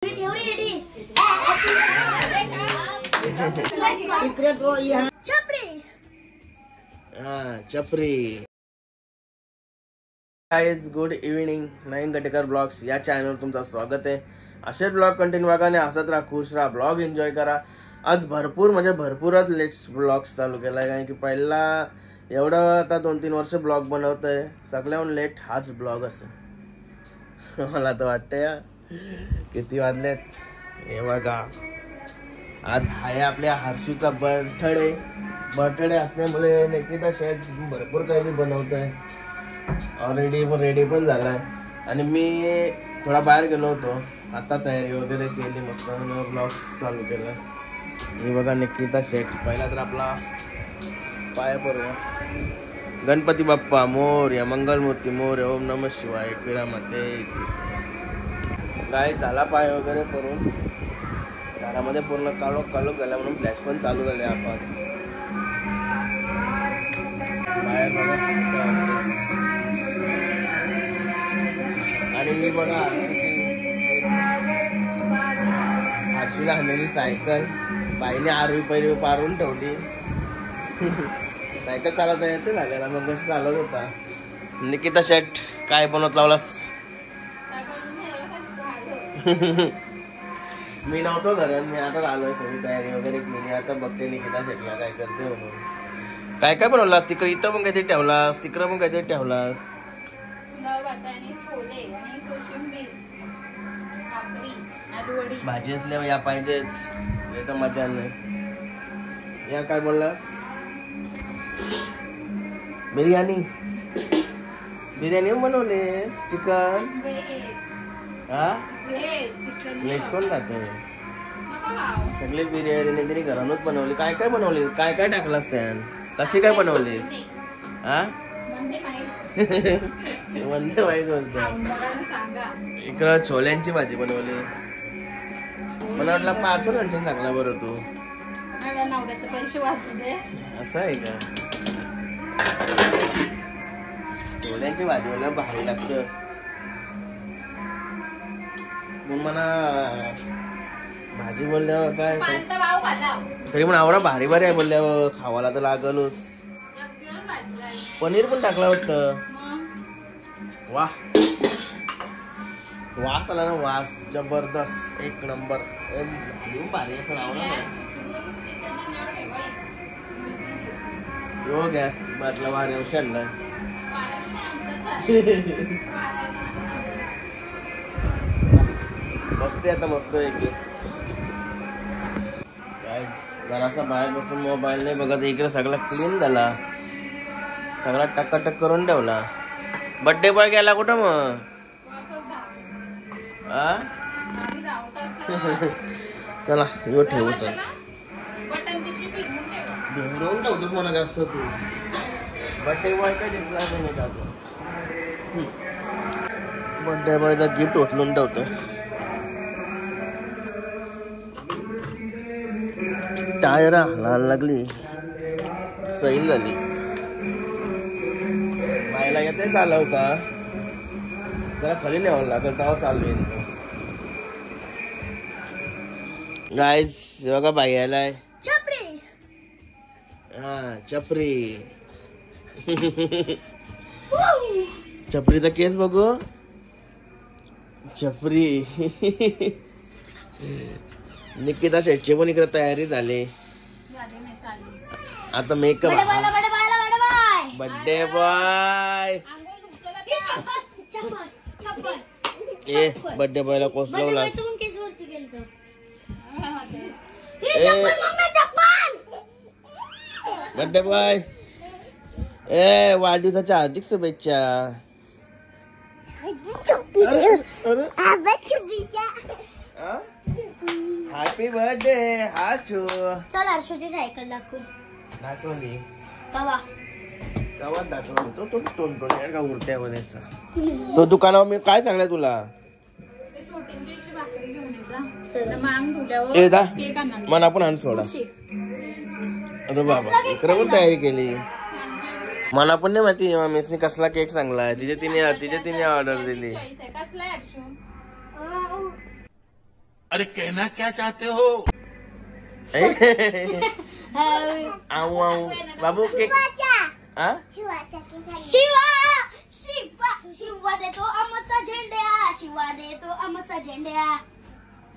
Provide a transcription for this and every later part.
Chapri guys, good evening. नवीन गटेकर blogs या चॅनलवर तुमचं स्वागत आहे. असेच ब्लॉग कंटिन्यू बघा आणि हसत राहा, खुश राहा, ब्लॉग एन्जॉय करा. आज भरपूरच लेट्स ब्लॉग्स चालू केलाय, कारण की पहिला एवढं आता 2-3 वर्ष ब्लॉग बनवतोय. सगळ्याहून लेट हाच ब्लॉग असेल मला तर वाटतंय. किती वाजलेत हे बघा. आज आहे आपल्या हर्षूचा बर्थडे असल्यामुळे निकिता शेट भरपूर काही बनवतोय. ऑलरेडी रेडी पण झालाय आणि मी थोडा बाहेर गेलो होतो. आता तयारी वगैरे केली, मस्त ब्लॉग चालू केला. हे बघा निकिता शेट. पहिला तर आपला पाया पडूया. गणपती बाप्पा मोरया, मंगलमूर्ती मोरया, ओम नमः शिवाय, एकविरामध्ये काय झाला पाय वगैरे करून. घरामध्ये पूर्ण काळोख झाला म्हणून फ्लॅश पण चालू झाले. आपण बाहेर बघा आणि बघा हर्षूला आणलेली सायकल बाईने 8वी पहिली पारून ठेवली. सायकल चालवता येते झालेला, मग कसं चालवत होता. निकिता शेट काय बनवत लावलास? मी नव्हतो घरात, मी आता आलोय. सगळी तयारी वगैरे केली. आता बघते निकिता शेटला काय करते म्हणून. काय बनवलास? तिकडे इथं पण काहीतरी ठेवलास, तिकडं पण काहीतरी ठेवलास. भाजी असल्यावर या पाहिजेच, हे तर मजा नाही. या काय बोललास? बिर्याणी बनवलेस? चिकन? हा, व्हेज कोण खाते? सगळे बिर्याणी तरी घरानच बनवली. काय बनवली? काय टाकलास त्यान? कशी काय बनवलीस? हा वंदे माहीत बोलतो. इकडं छोल्यांची भाजी बनवली. मला वाटलं पार्सल आणशील चांगला. बरं तू असं आहे का? छोल्यांची भाजी मला भारी लागतं. मग मला भाजी बोलल्यावर काय तरी पण आवडा भारी आहे बोलल्यावर खावाला तर लागलच. पनीर पण टाकला वाटतं. वाह, वास आला ना, वास जबरदस्त, एक नंबर. भारी असं लावलं हो. गॅस बाटला भारी औषध मस्त आता मस्त एक. जरासा बाहेर बसून मोबाईल नाही बघत. इकडे सगळा क्लीन झाला, सगळा टकाटक करून ठेवला. बर्थडे बॉय गेला कुठं मग? चला यो ठेवूच भिंगरून ठेवतोस मला जास्त तू. बर्थडे बॉय काय दिसला नाही का? बर्थडे बॉयचा गिफ्ट उचलून ठेवतो. टायर हालायला लागली, सैल झाली. बायला येते चालवता, जरा खाली न्यावं लागेल तेव्हा चालू येईल. गाईज बघा बाई आलाय. चपरी चपरीचा केस बघू. चपरी निकिता शेटची पण इकडे तयारी झाली. आता मेकअप. बर्थडे बॉय बर्थडे बॉयला कोसलवला. बर्थडे बॉय वाढदिवसाच्या हार्दिक शुभेच्छा. Happy birthday Harshu. चल हर्षूची सायकल दाखवली. गावात दाखवली तो टोनटोन का उरट्यामध्ये. तो दुकानावर मी काय सांगलाय तुला? मन आपण आण सोडा. अरे बाबा इकडे पण तयारी केली. मला पण नाही माहिती मिसनी कसला केक सांगलाय. तिचे तिने ऑर्डर दिली. अरे कहना क्या चाहते हो? आऊ आऊ बाबू केक आ शिवा शिवा शिवा देतो आमचा झेंड्या शिवा देतो आमचा झेंड्या.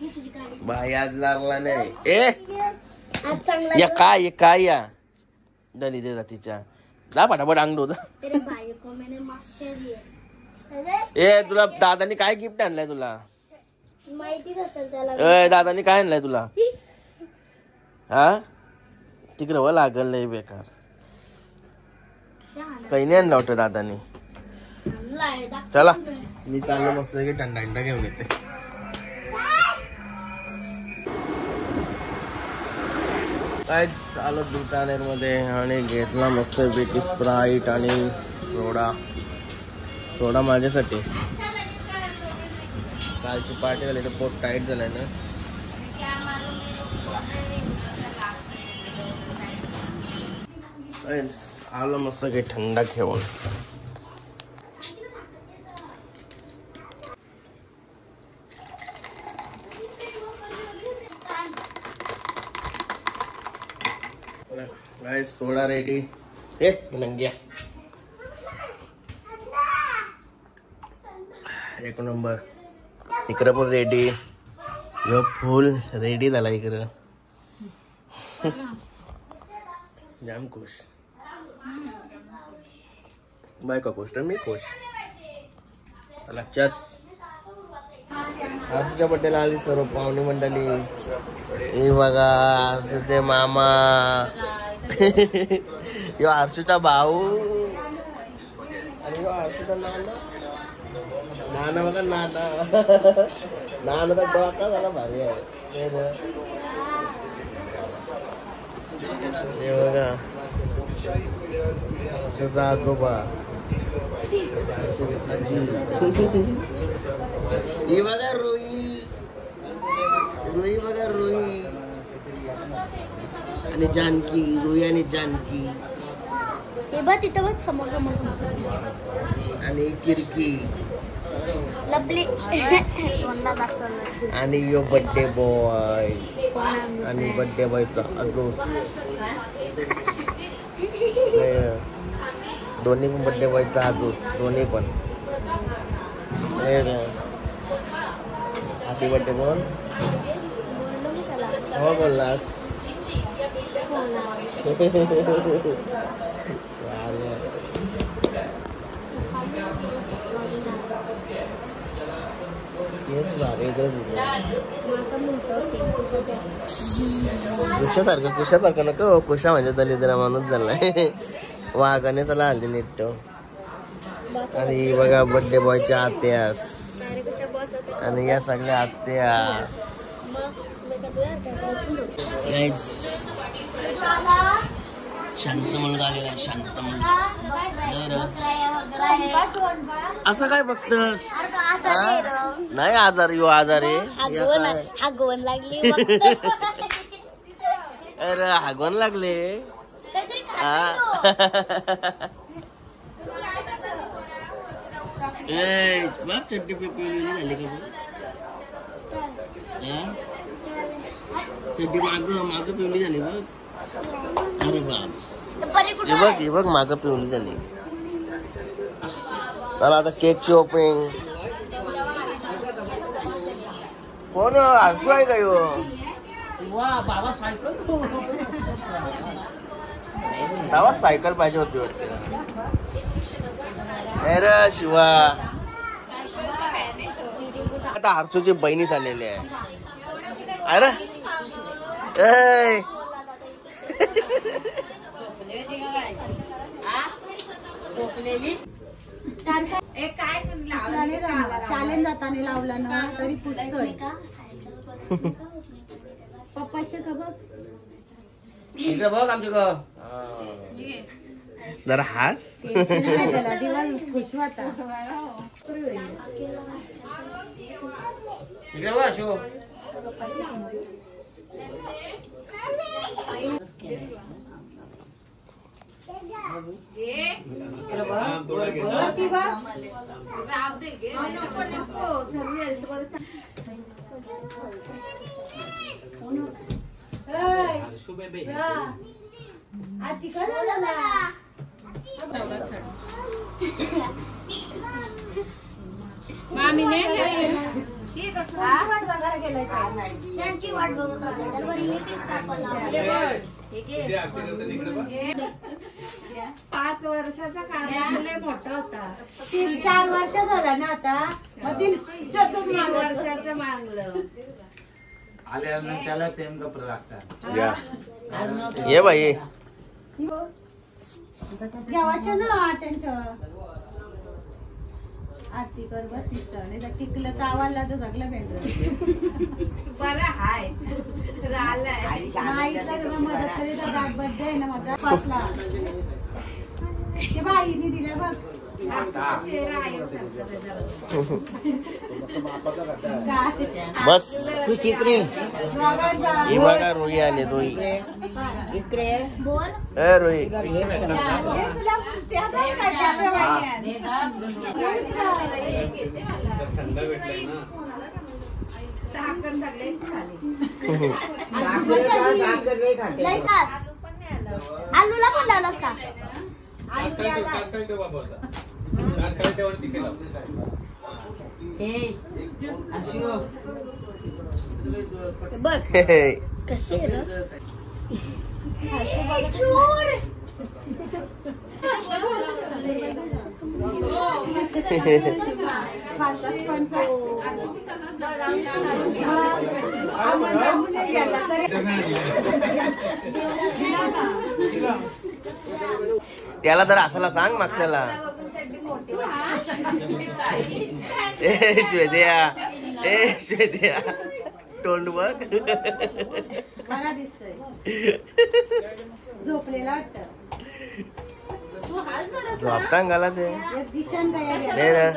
ही तुझी गाडी बाई आज लागला नाही. ए आज चांगला या काय या डली दे तिच्या जा फटाफट अंगडो. तेरे भाई को मैंने मास्टर दिया. ए तुला दादानी काय गिफ्ट आणलंय तुला? माहितीच असेल त्याला. ए दादानी काय आणलंय तुला? हा तिकडे व लागल लय बेकार. काही नाही आणलं वाटतं दादानी. चला मी चाललो मस्त की थंडा घेऊन येते. काय आलो बिकानेर मध्ये आणि घेतला मस्त पैकी स्प्राईट आणि सोडा माझ्यासाठी. कालची पार्टी झाली तर पोट टाईट झालंय ना. आलो मस्त काही थंडा घेऊन. सोडा रेडी. हे नंग्या एक नंबर. इकडं पण रेडी. यो फुल रेडी झाला इकडं. जाम खुश. बायका खुश तर मी खुश. चला चस. हर्षच्या बड्डेला आली सर्व पाहुणे मंडळी. हे बघा हर्षचे मामा. यो हर्षचा भाऊ आणि यो हर्षचा नाना. नाना बघा नाना. नाना तर डोका झाला भारी आहे. हे बघा हर्षचा आजोबा. ही बघा रोही. रोही बघा रोही आणि जानकी. रोही आणि जानकी ते बघ तिथं बघ समोर आणि किरकी लपली. आणि यो बर्थडे बॉय आणि बर्थडे बॉयचा अजून दोन्ही पण बर्थडे बॉयचा अजूस. दोन्ही पण हॅपी बर्थडे बोल. हो बोललास. कुशासारखं नको. कुशा म्हणजे दलिद्रा माणूस झालाय. वाघाने चला हल्ली नीट. आणि बघा बर्थडे बॉयच्या आत्यास आणि या सगळ्या आत्यास. शांत मुलगा आलेला. शांत मुलगा. असं काय बघतस? नाही आजार. यो आजार आहे. आगवण लागली. अरे हागवण लागले. चड्डी पिवली झाली का? चड्डी माग पिवली झाली बघ. अरे बाप. हे बघ माग पिवली झाली. चला आता केकची ओपनिंग. कोण हर्षू आहे का यो? बाबा सायकल. तेव्हा सायकल पाहिजे होती वाटते. अरे शिवा आता हर्षूची बहिणी चाललेली आहे. अरे शालेन जाताना लावला ना तरी पुसतोय. पप्पाशी का बघ. इकडे बघ आमच्या जरा हास. दिवस खुश वाटा. इकडे बघ शो. आधी करा त्यांची वाट बघत राहते. त्यावर एक एक कापायला लावले. 5 वर्षाचा काढला मोठा होता. 3-4 वर्ष झाला ना आता. मग 3 वर्षाचं मागलं. आल्यानंतर त्याला सेम कपडे लागतात. या ये बाई देवाच्या ना त्यांचं आरती कर बस नाही तर टिकलं चावायला तर सगळं भेटलं. बरं हाय झालंय. आईला मदत करी तर बर्थडे आहे ना माझा 5ला. ते बाईने दिलं बघ. चेहरा आहे बस ही बघा रोई आली रोई. बोल. ए रोई तुला त्याचा काय त्याच्या माहिती साखर सगळ्यांची झाली. आलूला पण लावलास का? बघ कशी त्याला तर असाला सांग मागच्याला. ए श्वेतया ए श्वेतया तोंड बघ. बरा दिसतोय. झोपलेला वाटतं. झोपता गाला ते एक दिशान तयारी नाही रे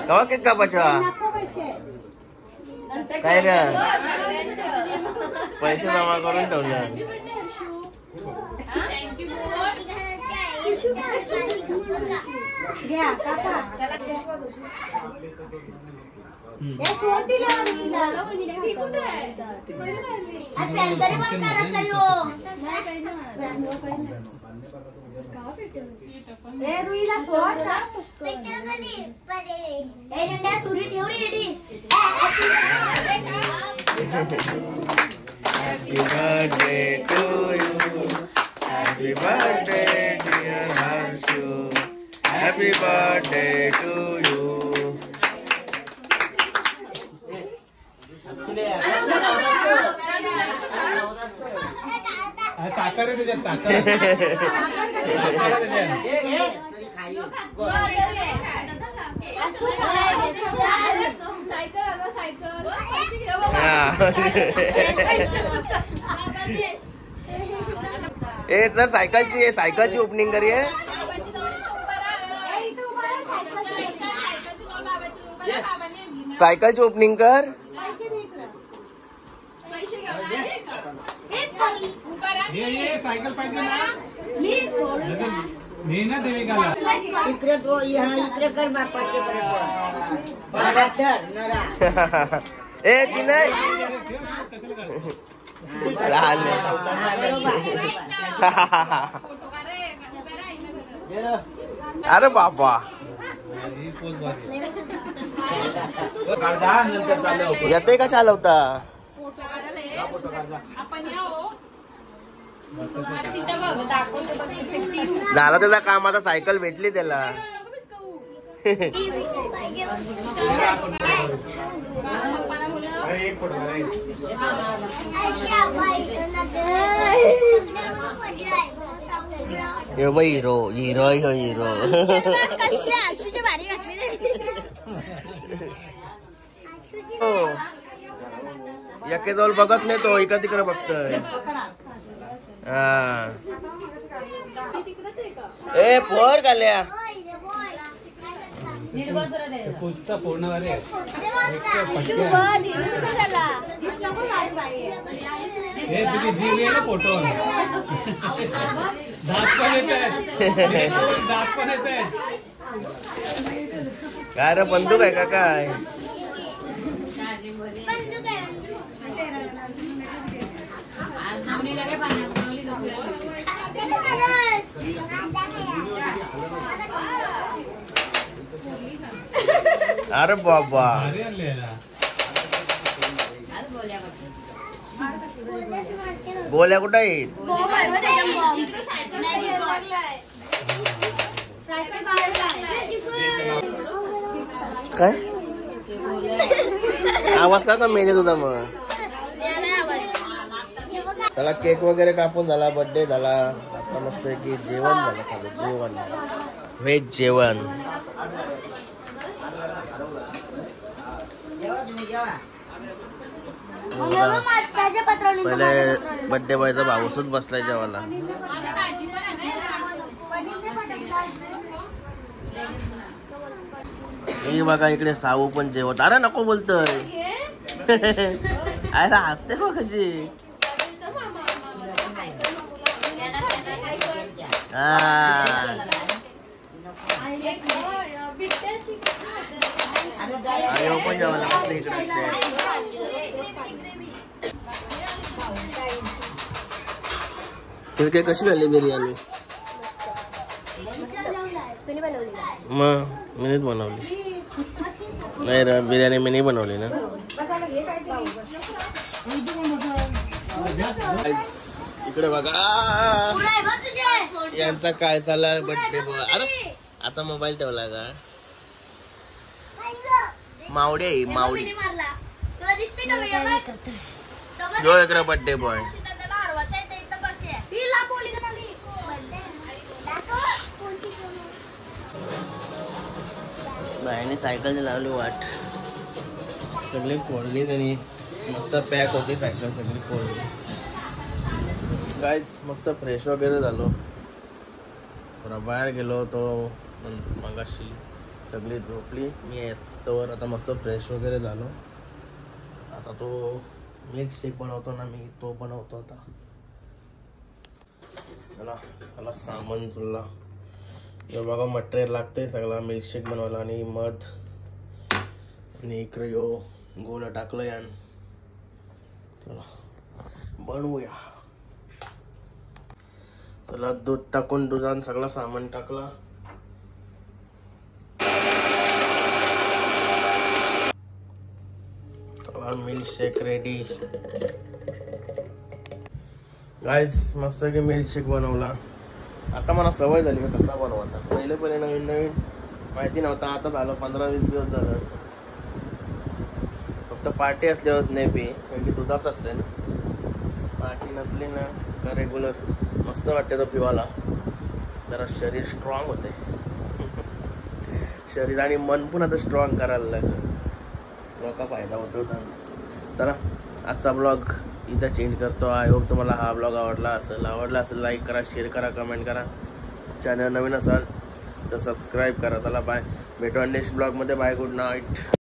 कवा केक कापायचा नको पैसे. काय रे पैसे जमा करून ठेवले. घ्या काका. हे सोड दिलं हे रुईला सोड. सुरी ठेव रे eddy. Happy birthday to you. Happy birthday dear Harshu. Happy birthday to you. साखर आहे त्याच्यात साखर. ए सर सायकलची ओपनिंग करूया. सायकलची ओपनिंग कर. ये सायकल पाहिजे ना. मी ना देविकाला ए ती नाही अरे बापा येते का चालवता. झाला त्याचा काम आता. सायकल भेटली त्याला. हिरो हिरो हिरो एके जवळ बघत नाही तो इकडे तिकडे बघतोय. हा ए पोर गाल्या पुढचा पूर्ण वाले हे तुझी जीव आहे ना फोटो. दात पण येत आहे. दात पण येत आहे. काय रे बंदूक आहे का काय. मम्मीला काय पाण्यात बनवली दुसऱ्या अरे बाबा भारी आणले ना. गोल्या कुठं आहेत? काय आवाज का मेले तुझा मग? त्याला केक वगैरे कापून झाला, बर्थडे झाला, आता मस्त की जेवण झालं, खाली जेवण व्हेज जेवण. पहिले बर्थडे बॉयचा भाऊसच बसलाय जेवायला. हे बघा इकडे साऊ पण जेवत. अरे नको बोलतोय. अरे हसते बघ कशी. पण जेवायला बसले इकडे. कशी झाली बिर्याणी? मग मी बनवली नाही रे बिर्याणी, मी नाही बनवली ना. इकडे बघा यांचा काय चाललाय बर्थडे बॉय. अरे आता मोबाईल ठेवला का? मावडी आहे मावडी. जो इकडे बर्थडे बॉय. बाईने सायकल लावली वाट. सगळी फोडली त्यांनी. मस्त पॅक होती सायकल सगळी फोडली. गाईज मस्त फ्रेश वगैरे झालो. थोडा बाहेर गेलो होतो मगाशी. सगळी झोपली. मी तोवर आता मस्त फ्रेश वगैरे झालो. आता तो मिल्क शेक बनवतो ना मी, तो बनवतो आता. चला सामान तुला हे बघा मटेरियल लागतंय सगळा मिल्कशेक बनवायला. आणि मध आणि इकडे यो गोळा टाकलं यान. चला बनवूया. चला दूध टाकून दुधान सगळं सामान टाकला. चला मिल्कशेक रेडी. गाईस मस्त की मिल्कशेक बनवला. आता मला सवय झाली कसा बनवायचा. पहिले नवीन माहिती नव्हता. आता झालं 15-20 दिवस झालं. फक्त पार्टी असल्यावर नाही पी, कारण की दुधाच असते ना. पार्टी नसली ना का रेग्युलर मस्त वाटते तो पिवाला. जरा शरीर स्ट्रॉंग होते. शरीर आणि मन पण आता स्ट्रॉंग करायला लागलं. लोका फायदा होतो. चला आजचा ब्लॉग इथं चेंज करतो. आय होप तुम्हाला हा ब्लॉग आवडला असेल लाईक करा, शेअर करा, कमेंट करा. चॅनल नवीन असाल तर सबस्क्राईब करा. चला बाय, भेटू नेक्स्ट ब्लॉग मध्ये. Bye, good night.